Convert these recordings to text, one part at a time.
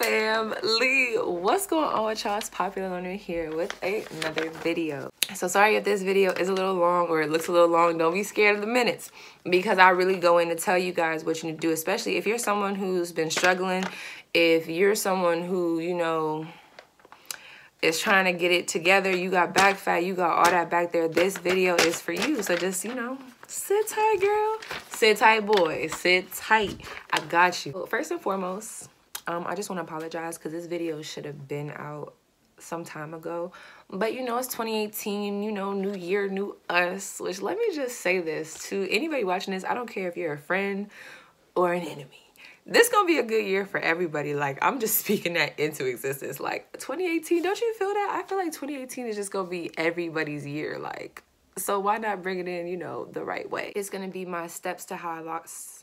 family, what's going on with y'all? It's Popular Learner here with another video. So sorry if this video is a little long or it looks a little long. Don't be scared of the minutes, because I really go in to tell you guys what you need to do, especially if you're someone who's been struggling, if you're someone who, you know, is trying to get it together, you got back fat, you got all that back there, this video is for you. So just, you know, sit tight, girl. Sit tight, boy. Sit tight. I got you. Well, first and foremost, I just want to apologize because this video should have been out some time ago. But, you know, it's 2018, you know, new year, new us. Which, let me just say this to anybody watching this. I don't care if you're a friend or an enemy. This gonna be a good year for everybody. Like, I'm just speaking that into existence. Like, 2018, don't you feel that? I feel like 2018 is just gonna be everybody's year. Like, so why not bring it in, you know, the right way? It's gonna be my steps to how I locks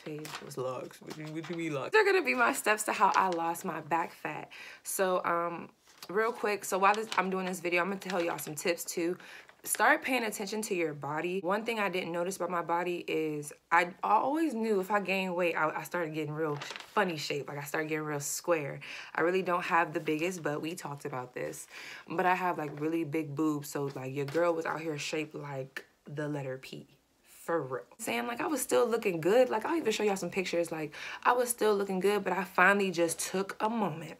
page. What's logs? What you mean logs? They're gonna be my steps to how I lost my back fat. So real quick, so while I'm doing this video, I'm gonna tell y'all some tips too. Start paying attention to your body. One thing I didn't notice about my body is I always knew if I gained weight, I started getting real funny shape. Like, I started getting real square. I really don't have the biggest, but we talked about this. But I have like really big boobs. So like your girl was out here shaped like the letter P. For real. Saying like I was still looking good. Like, I'll even show y'all some pictures. Like, I was still looking good, but I finally just took a moment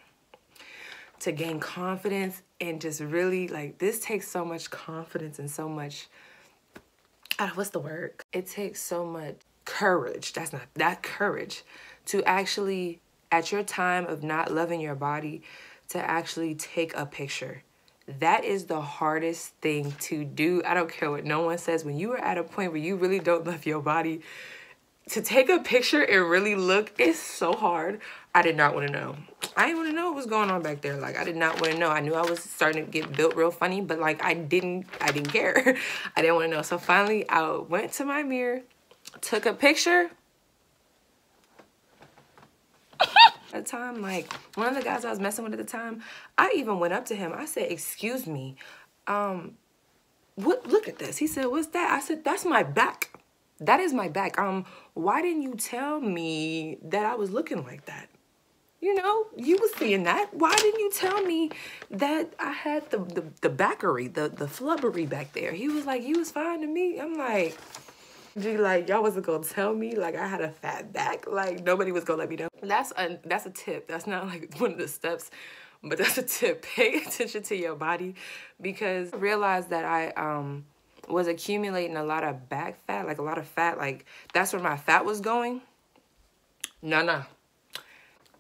to gain confidence and just really, like, this takes so much confidence and so much, what's the word? It takes so much courage. That's not that courage to actually, at your time of not loving your body, to actually take a picture. That is the hardest thing to do. I don't care what no one says. When you are at a point where you really don't love your body, to take a picture and really look, it's so hard. I did not want to know. I didn't want to know what was going on back there. Like, I did not want to know. I knew I was starting to get built real funny, but like I didn't care. I didn't want to know. So finally I went to my mirror, took a picture. At the time, like, one of the guys I was messing with at the time, I even went up to him. I said, "Excuse me, look at this." He said, "What's that?" I said, "That's my back. That is my back. Why didn't you tell me that I was looking like that? You know, you was seeing that. Why didn't you tell me that I had the backery, the flubbery back there?" He was like, "You was fine to me." I'm like, gee, like, y'all wasn't gonna tell me like I had a fat back? Like, nobody was gonna let me know. That's a tip. That's not like one of the steps, but that's a tip. Pay attention to your body, because I realized that I was accumulating a lot of back fat, like a lot of fat. Like, that's where my fat was going. No.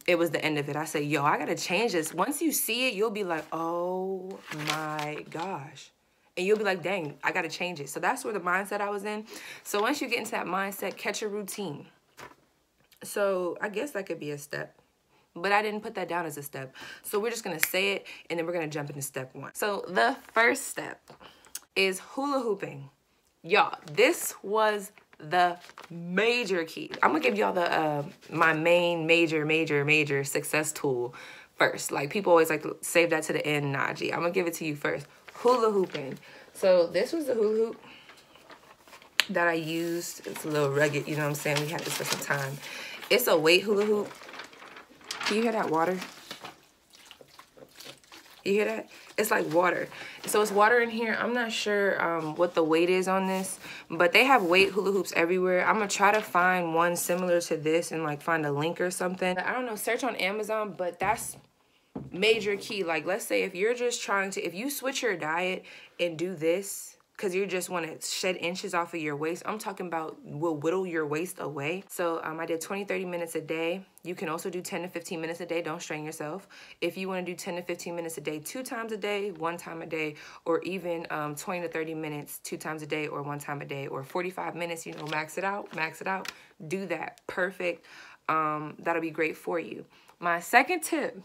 It was the end of it. I said, yo, I gotta change this. Once you see it, you'll be like, oh my gosh. And you'll be like, dang, I gotta change it. So that's where the mindset I was in. So once you get into that mindset, catch a routine. So I guess that could be a step, but I didn't put that down as a step. So we're just gonna say it, and then we're gonna jump into step one. So the first step is hula hooping. Y'all, this was the major key. I'm gonna give y'all the my main major success tool first. Like, people always like to save that to the end. Nah, G, I'm gonna give it to you first. Hula hooping. So this was the hula hoop that I used. It's a little rugged, you know what I'm saying? We had this for some time. It's a weight hula hoop. Can you hear that water? You hear that? It's like water. So it's water in here. I'm not sure what the weight is on this, but they have weight hula hoops everywhere. I'm gonna try to find one similar to this and like find a link or something. I don't know, search on Amazon, but that's major key. Like, let's say if you're just trying to, if you switch your diet and do this because you just want to shed inches off of your waist, I'm talking about will whittle your waist away. So I did 20-30 minutes a day. You can also do 10 to 15 minutes a day. Don't strain yourself. If you want to do 10 to 15 minutes a day 2 times a day, 1 time a day, or even 20 to 30 minutes 2 times a day or 1 time a day, or 45 minutes, you know, max it out, do that. Perfect. That'll be great for you. My second tip,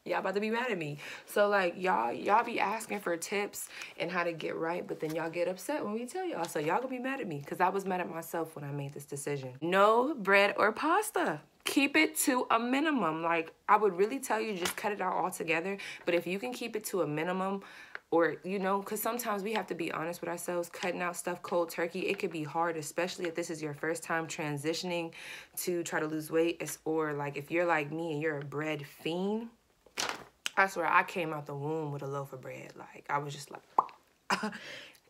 y'all about to be mad at me. So like, y'all be asking for tips and how to get right, but then y'all get upset when we tell y'all. So y'all gonna be mad at me, because I was mad at myself when I made this decision. No bread or pasta. Keep it to a minimum. Like, I would really tell you just cut it out altogether, but if you can keep it to a minimum, Or, you know, because sometimes we have to be honest with ourselves. Cutting out stuff cold turkey, it could be hard, especially if this is your first time transitioning to try to lose weight. Or like if you're like me and you're a bread fiend, I swear I came out the womb with a loaf of bread. Like I was just like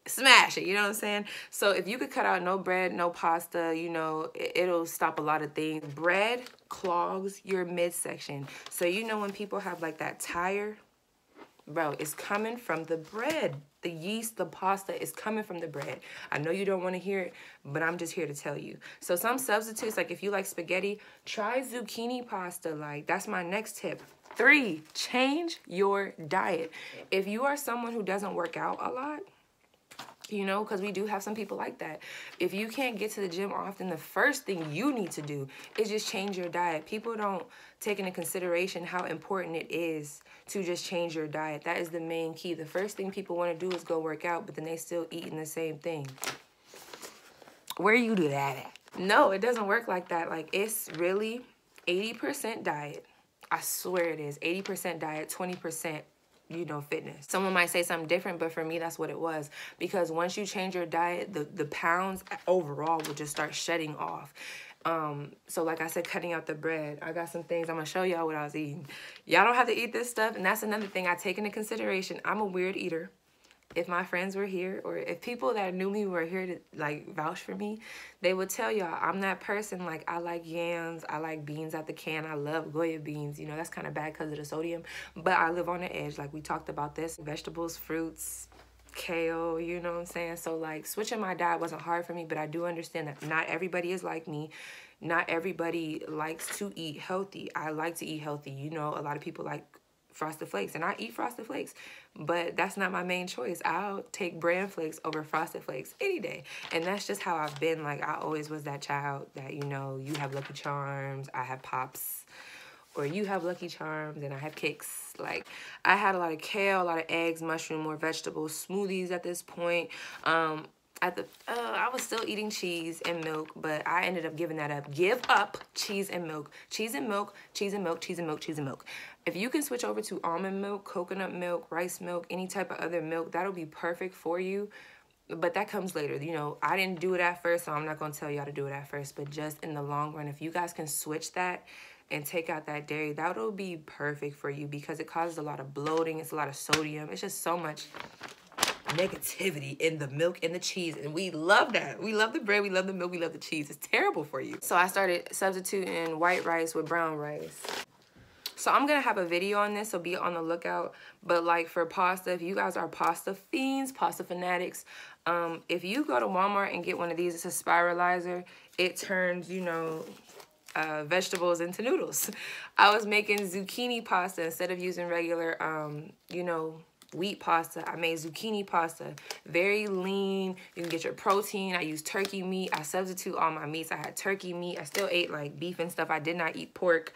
smash it, you know what I'm saying? So if you could cut out no bread, no pasta, you know, it'll stop a lot of things. Bread clogs your midsection. So you know when people have like that tire, bro, it's coming from the bread. The yeast, the pasta is coming from the bread. I know you don't want to hear it, but I'm just here to tell you. So some substitutes, like if you like spaghetti, try zucchini pasta. Like that's my next tip. 3, change your diet. If you are someone who doesn't work out a lot, you know, because we do have some people like that. If you can't get to the gym often, the first thing you need to do is just change your diet. People don't take into consideration how important it is to just change your diet. That is the main key. The first thing people want to do is go work out, but then they still eating the same thing. Where you do that at? No, it doesn't work like that. Like it's really 80% diet. I swear it is. 80% diet, 20%, you know, fitness. Someone might say something different, but for me, that's what it was. Because once you change your diet, the pounds overall will just start shedding off. So like I said, cutting out the bread, I got some things I'm gonna show y'all what I was eating. Y'all don't have to eat this stuff, and that's another thing I take into consideration. I'm a weird eater. If my friends were here, or if people that knew me were here to like vouch for me, they would tell y'all I'm that person. Like I like yams, I like beans out the can, I love Goya beans. You know, that's kind of bad because of the sodium, but I live on the edge. Like we talked about this, vegetables, fruits, kale, you know what I'm saying? So like switching my diet wasn't hard for me, but I do understand that not everybody is like me. Not everybody likes to eat healthy. I like to eat healthy. You know, a lot of people like Frosted Flakes, and I eat Frosted Flakes, but that's not my main choice. I'll take Bran Flakes over Frosted Flakes any day, and that's just how I've been. Like I always was that child that, you know, you have Lucky Charms, I have Pops, or you have Lucky Charms and I have Kicks. Like I had a lot of kale, a lot of eggs, mushroom, more vegetables, smoothies at this point. I was still eating cheese and milk, but I ended up giving that up. Give up cheese and milk. Cheese and milk, cheese and milk, cheese and milk, cheese and milk. If you can switch over to almond milk, coconut milk, rice milk, any type of other milk, that'll be perfect for you. But that comes later. You know, I didn't do it at first, so I'm not going to tell y'all to do it at first. But just in the long run, if you guys can switch that and take out that dairy, that'll be perfect for you because it causes a lot of bloating. It's a lot of sodium. It's just so much negativity in the milk and the cheese, and we love that. We love the bread, we love the milk, we love the cheese. It's terrible for you. So I started substituting white rice with brown rice. So I'm gonna have a video on this, so be on the lookout. But like for pasta, if you guys are pasta fiends, pasta fanatics, if you go to Walmart and get one of these, it's a spiralizer. It turns, you know, vegetables into noodles. I was making zucchini pasta instead of using regular, you know, wheat pasta. I made zucchini pasta, very lean. You can get your protein. I use turkey meat. I substitute all my meats. I had turkey meat. I still ate like beef and stuff. I did not eat pork.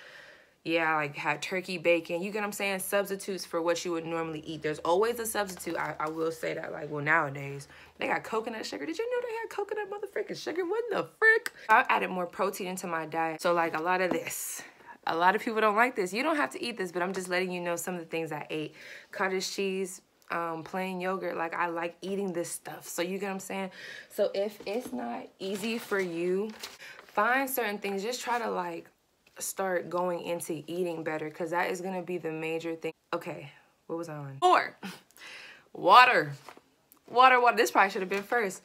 Yeah, I like had turkey bacon. You get what I'm saying? Substitutes for what you would normally eat. There's always a substitute. I will say that. Like, well, nowadays they got coconut sugar. Did you know they had coconut motherfucking sugar? What the frick? I added more protein into my diet. So like a lot of this. A lot of people don't like this. You don't have to eat this, but I'm just letting you know some of the things I ate. Cottage cheese, plain yogurt. Like, I like eating this stuff. So you get what I'm saying? So if it's not easy for you, find certain things. Just try to, like, start going into eating better because that is going to be the major thing. Okay, what was I on? 4, water. Water. This probably should have been first.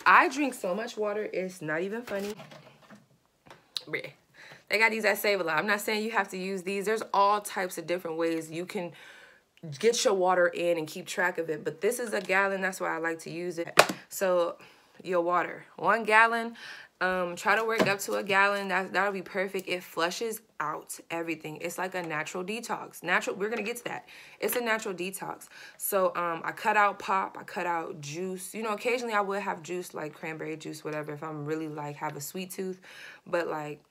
I drink so much water, it's not even funny. Bleh. They got these at Save-A-Lot. I'm not saying you have to use these. There's all types of different ways you can get your water in and keep track of it. But this is a gallon. That's why I like to use it. So your water, 1 gallon. Try to work up to a gallon. That'll be perfect. It flushes out everything. It's like a natural detox. We're gonna get to that. It's a natural detox. So I cut out pop. I cut out juice. You know, occasionally I would have juice like cranberry juice, whatever, if I'm really like have a sweet tooth. But like,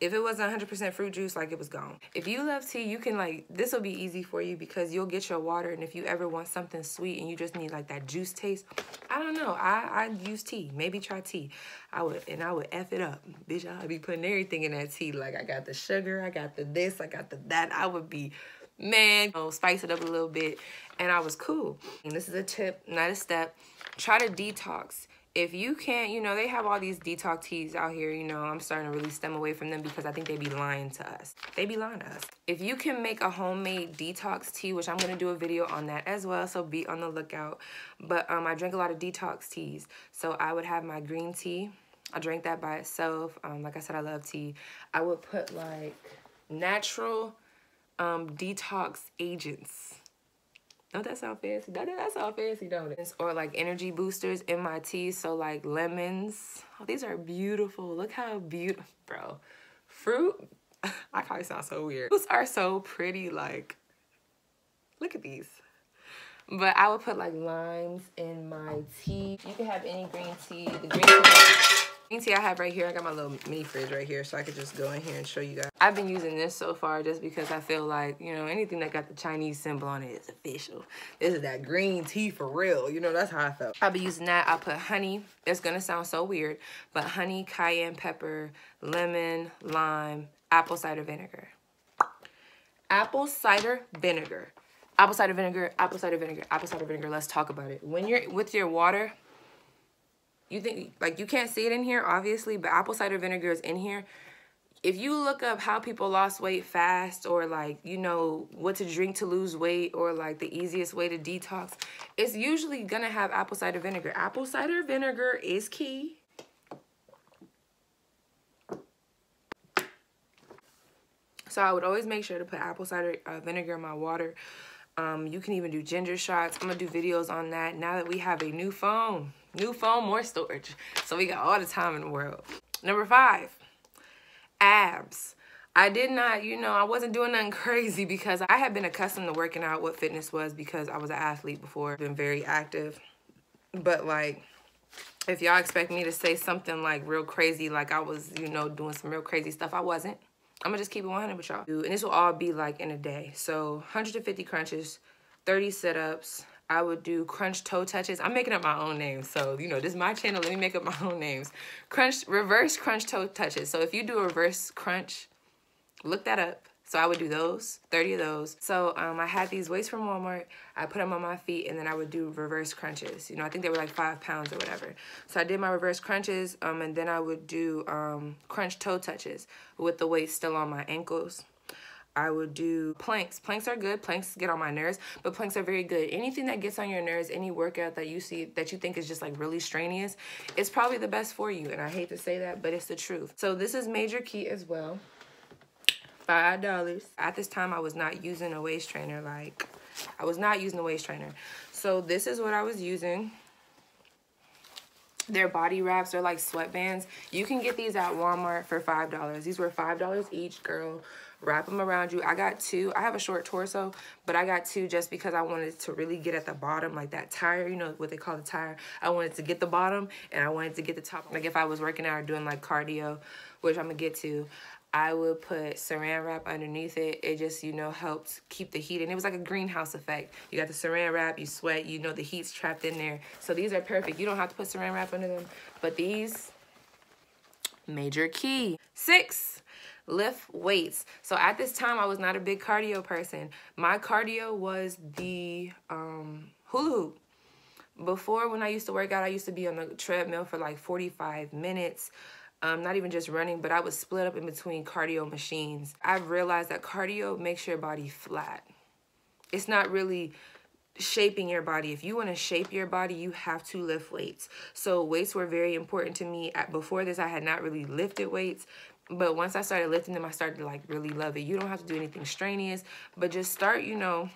if it was 100% fruit juice, like it was gone. If you love tea, you can like, this will be easy for you because you'll get your water. And if you ever want something sweet and you just need like that juice taste, I don't know. I use tea. Maybe try tea. I would F it up. Bitch, I'd be putting everything in that tea. Like I got the sugar, I got the this, I got the that. I would be man, spice it up a little bit, and I was cool. And this is a tip, not a step. Try to detox. If you can't, you know, they have all these detox teas out here, you know, I'm starting to really stem away from them because I think they be lying to us. They be lying to us. If you can make a homemade detox tea, which I'm going to do a video on that as well, so be on the lookout. But I drink a lot of detox teas. So I would have my green tea. I drink that by itself. Like I said, I love tea. I would put like natural detox agents. Don't that sound fancy? Don't that sound fancy, don't it? Or like energy boosters in my tea. So like lemons. Oh, these are beautiful. Look how beautiful, bro. Fruit. I probably sound so weird. Fruits are so pretty. Like, look at these. But I would put like limes in my tea. You can have any green tea. The green tea I have right here. I got my little mini fridge right here, so I could just go in here and show you guys. I've been using this so far just because I feel like, you know, anything that got the Chinese symbol on it is official. This is that green tea for real. You know, that's how I felt. I'll be using that. I'll put honey. It's gonna sound so weird, but honey, cayenne pepper, lemon, lime, apple cider vinegar. Apple cider vinegar. Apple cider vinegar, apple cider vinegar, apple cider vinegar. Let's talk about it. When you're with your water, you think, like, you can't see it in here, obviously, but apple cider vinegar is in here. If you look up how people lost weight fast, or like, you know, what to drink to lose weight, or like the easiest way to detox, it's usually gonna have apple cider vinegar. Apple cider vinegar is key. So I would always make sure to put apple cider vinegar in my water. You can even do ginger shots. I'm gonna do videos on that now that we have a new phone. New phone, more storage. So we got all the time in the world. Number 5, abs. I did not, you know, I wasn't doing nothing crazy because I had been accustomed to working out what fitness was because I was an athlete before. Been very active. But like, if y'all expect me to say something like real crazy, like I was, you know, doing some real crazy stuff, I wasn't. I'm gonna just keep it 100 with y'all. And this will all be like in a day. So 150 crunches, 30 sit-ups. I would do crunch toe touches. I'm making up my own names. So, you know, this is my channel. Let me make up my own names. Reverse crunch toe touches. So if you do a reverse crunch, look that up. So I would do those, 30 of those. So I had these weights from Walmart. I put them on my feet, and then I would do reverse crunches. You know, I think they were like 5 pounds or whatever. So I did my reverse crunches, and then I would do crunch toe touches with the weights still on my ankles. I would do planks. Planks are good. Planks get on my nerves, but planks are very good. Anything that gets on your nerves, any workout that you see that you think is just like really strenuous, it's probably the best for you. And I hate to say that, but it's the truth. So this is major key as well. $5. At this time, I was not using a waist trainer. Like, I was not using a waist trainer. So this is what I was using. They're body wraps. They're like sweatbands. You can get these at Walmart for $5. These were $5 each, girl. Wrap them around you. I got 2. I have a short torso, but I got 2 just because I wanted to really get at the bottom, like that tire, you know what they call the tire. I wanted to get the bottom, and I wanted to get the top. Like if I was working out or doing like cardio, which I'm gonna get to, I would put saran wrap underneath it. It just, you know, helped keep the heat. And it was like a greenhouse effect. You got the saran wrap, you sweat, you know the heat's trapped in there. So these are perfect. You don't have to put saran wrap under them. But these, major key. 6, lift weights. So at this time, I was not a big cardio person. My cardio was the hula hoop. Before, when I used to work out, I used to be on the treadmill for like 45 minutes. Not even just running, but I was split up in between cardio machines. I've realized that cardio makes your body flat. It's not really shaping your body. If you want to shape your body, you have to lift weights. So weights were very important to me. Before this, I had not really lifted weights. But once I started lifting them, I started to like really love it. You don't have to do anything strenuous, but just start, you know,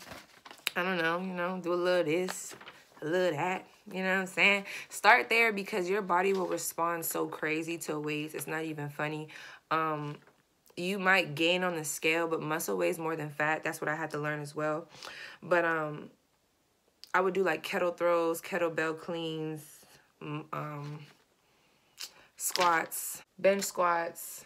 I don't know, you know, do a little this, a little that. You know what I'm saying? Start there because your body will respond so crazy to weights. It's not even funny. You might gain on the scale, but muscle weighs more than fat. That's what I had to learn as well. But I would do like kettle throws, kettlebell cleans, squats, bench squats.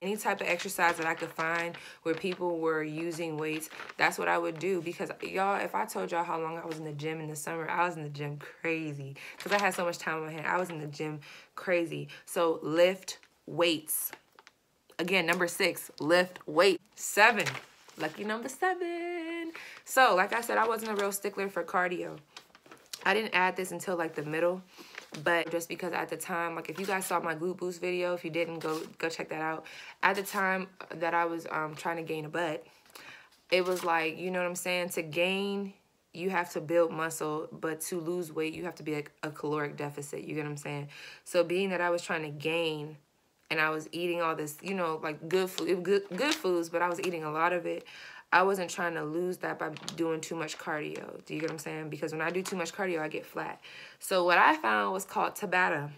Any type of exercise that I could find where people were using weights, that's what I would do. Because, y'all, if I told y'all how long I was in the gym in the summer, I was in the gym crazy. Because I had so much time on my hand. I was in the gym crazy. So, lift weights. Again, number 6, lift weight. 7, Lucky number 7. So, like I said, I wasn't a real stickler for cardio. I didn't add this until like the middle, but just because at the time, like if you guys saw my glute boost video, if you didn't, go check that out. At the time that I was trying to gain a butt, it was like, you know what I'm saying? To gain, you have to build muscle, but to lose weight, you have to be like a caloric deficit. You get what I'm saying? So being that I was trying to gain and I was eating all this, you know, like good foods, but I was eating a lot of it. I wasn't trying to lose that by doing too much cardio. Do you get what I'm saying? Because when I do too much cardio, I get flat. So what I found was called TABATA.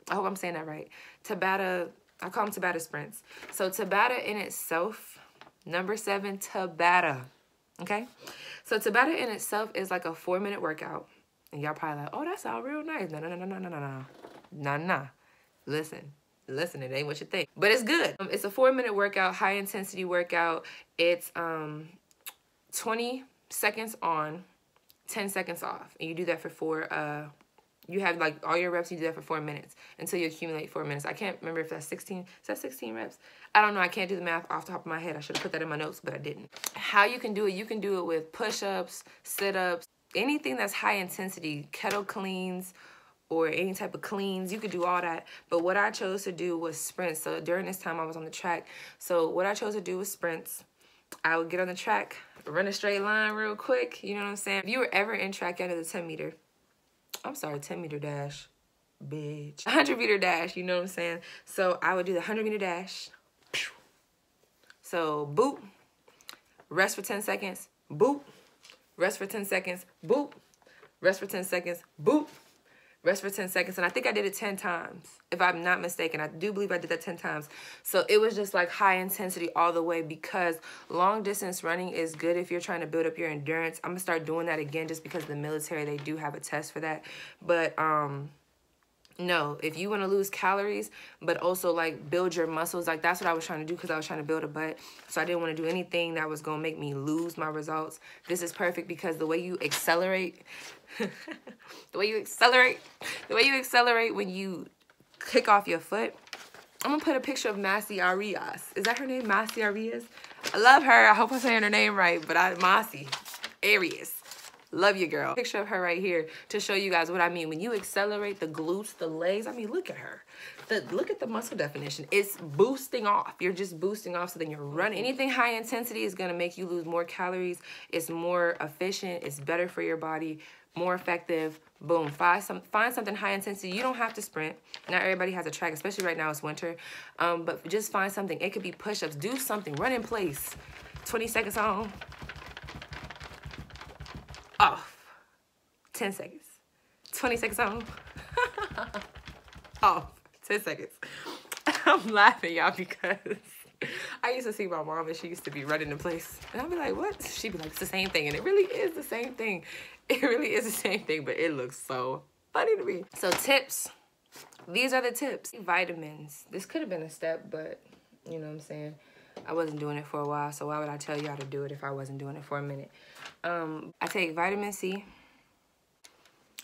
I hope I'm saying that right. TABATA, I call them TABATA sprints. So TABATA in itself, number 7, TABATA. Okay? So TABATA in itself is like a 4-minute workout. And y'all probably like, oh, that sounds real nice. No. Listen, it ain't what you think. But it's good. It's a 4-minute workout, high intensity workout. It's 20 seconds on, 10 seconds off. And you do that for you have like all your reps, you do that for 4 minutes until you accumulate 4 minutes. I can't remember if that's 16, is that 16 reps? I don't know, I can't do the math off the top of my head. I should have put that in my notes, but I didn't. How you can do it, you can do it with push-ups, sit-ups, anything that's high intensity, kettle cleans, or any type of cleans, you could do all that. But what I chose to do was sprints. So during this time I was on the track. So what I chose to do was sprints. I would get on the track, run a straight line real quick, you know what I'm saying? If you were ever in track under the 10 meter dash, bitch. 100 meter dash, you know what I'm saying? So I would do the 100 meter dash. So boop, rest for 10 seconds, boop, rest for 10 seconds, boop, rest for 10 seconds, boop, rest for 10 seconds. And I think I did it 10 times, if I'm not mistaken. I do believe I did that 10 times. So it was just like high intensity all the way, because long distance running is good if you're trying to build up your endurance. I'm gonna start doing that again just because the military, they do have a test for that. But no, if you want to lose calories, but also like build your muscles, like that's what I was trying to do, because I was trying to build a butt. So I didn't want to do anything that was going to make me lose my results. This is perfect because the way you accelerate, the way you accelerate when you kick off your foot. I'm going to put a picture of Massey Arias. Is that her name? Massey Arias? I love her. I hope I'm saying her name right, but Massey Arias. Love you, girl. Picture of her right here to show you guys what I mean. When you accelerate the glutes, the legs, I mean, look at her. Look at the muscle definition. It's boosting off. You're just boosting off, so then you're running. Anything high intensity is going to make you lose more calories. It's more efficient. It's better for your body. More effective. Boom. Find something high intensity. You don't have to sprint. Not everybody has a track, especially right now it's winter. But just find something. It could be push-ups. Do something. Run in place. 20 seconds on. Off. 10 seconds. 20 seconds on. Off. 10 seconds. I'm laughing, y'all, because I used to see my mom and she used to be running in place. And I'd be like, what? She'd be like, it's the same thing. And it really is the same thing. It really is the same thing, but it looks so funny to me. So tips. These are the tips. Vitamins. This could have been a step, but you know what I'm saying? I wasn't doing it for a while, so why would I tell you how to do it if I wasn't doing it for a minute? I take vitamin C,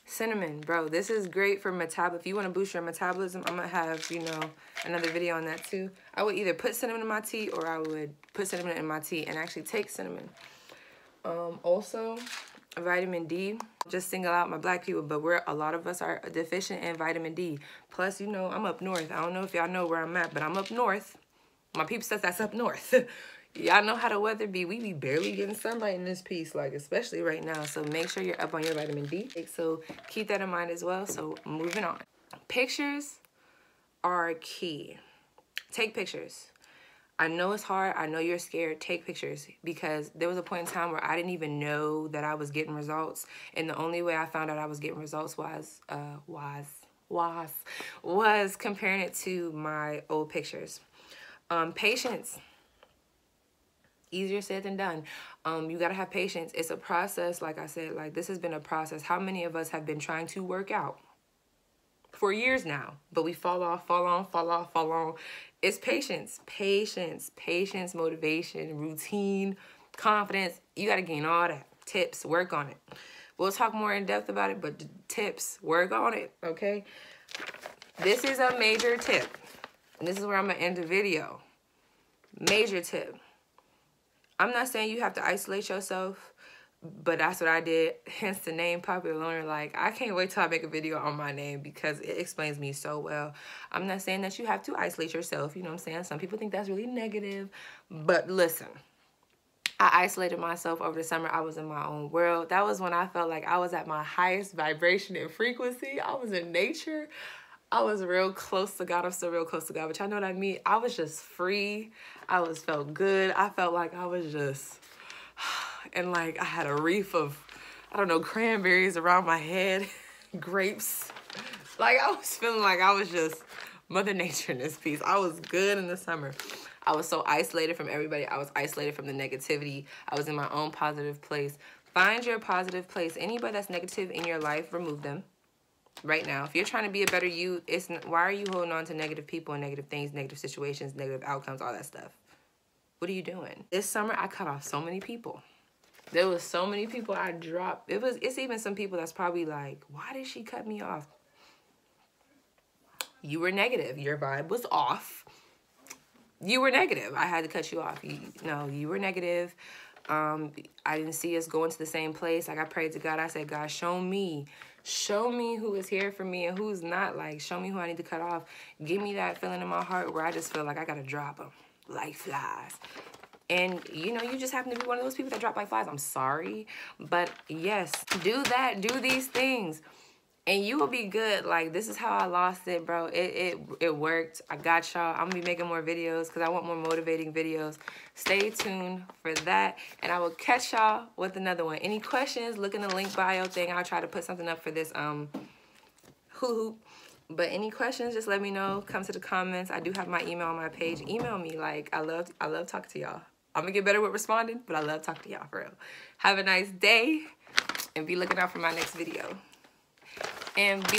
cinnamon, bro. This is great for if you want to boost your metabolism. I'm gonna have, you know, another video on that too. I would either put cinnamon in my tea, or I would put cinnamon in my tea and actually take cinnamon. Also, vitamin D. Just single out my black people, but a lot of us are deficient in vitamin D. Plus, you know, I'm up north. I don't know if y'all know where I'm at, but I'm up north. My people says that's up north. Y'all know how the weather be. We be barely getting sunlight in this piece, like especially right now. So make sure you're up on your vitamin D. So keep that in mind as well. So moving on. Pictures are key. Take pictures. I know it's hard. I know you're scared. Take pictures, because there was a point in time where I didn't even know that I was getting results. And the only way I found out I was getting results was comparing it to my old pictures. Patience. Easier said than done. You gotta have patience. It's a process. Like I said, like this has been a process. How many of us have been trying to work out for years now, but we fall off, fall on, fall off, fall on? It's patience, motivation, routine, confidence. You gotta gain all that. Tips, work on it. We'll talk more in depth about it, but tips, work on it, okay? This is a major tip. And this is where I'm gonna end the video. Major tip. I'm not saying you have to isolate yourself, but that's what I did. Hence the name Popular Loner. Like, I can't wait till I make a video on my name because it explains me so well. I'm not saying that you have to isolate yourself. You know what I'm saying? Some people think that's really negative. But listen, I isolated myself over the summer. I was in my own world. That was when I felt like I was at my highest vibration and frequency. I was in nature. I was real close to God. I'm still real close to God, but y'all know what I mean? I was just free. I felt good. I felt like I was just, and like I had a wreath of, I don't know, cranberries around my head, grapes. Like I was feeling like I was just Mother Nature in this piece. I was good in the summer. I was so isolated from everybody. I was isolated from the negativity. I was in my own positive place. Find your positive place. Anybody that's negative in your life, remove them. Right now, if you're trying to be a better you, why are you holding on to negative people and negative things, negative situations, negative outcomes, all that stuff? What are you doing? This summer, I cut off so many people. There was so many people I dropped. It's even some people that's probably like, why did she cut me off? You were negative. Your vibe was off. You were negative. I had to cut you off. You were negative. I didn't see us going to the same place. Like I prayed to God. I said, God, show me who is here for me and who's not. Like, show me who I need to cut off. Give me that feeling in my heart where I just feel like I got to drop them like flies. And, you know, you just happen to be one of those people that drop like flies. I'm sorry. But, yes, do that. Do these things. And you will be good. Like, this is how I lost it, bro. It worked. I got y'all. I'm going to be making more videos because I want more motivating videos. Stay tuned for that. And I will catch y'all with another one. Any questions, look in the link bio thing. I'll try to put something up for this hula hoop. But any questions, just let me know. Come to the comments. I do have my email on my page. Email me. Like, I love talking to y'all. I'm going to get better with responding, but I love talking to y'all for real. Have a nice day. And be looking out for my next video. And be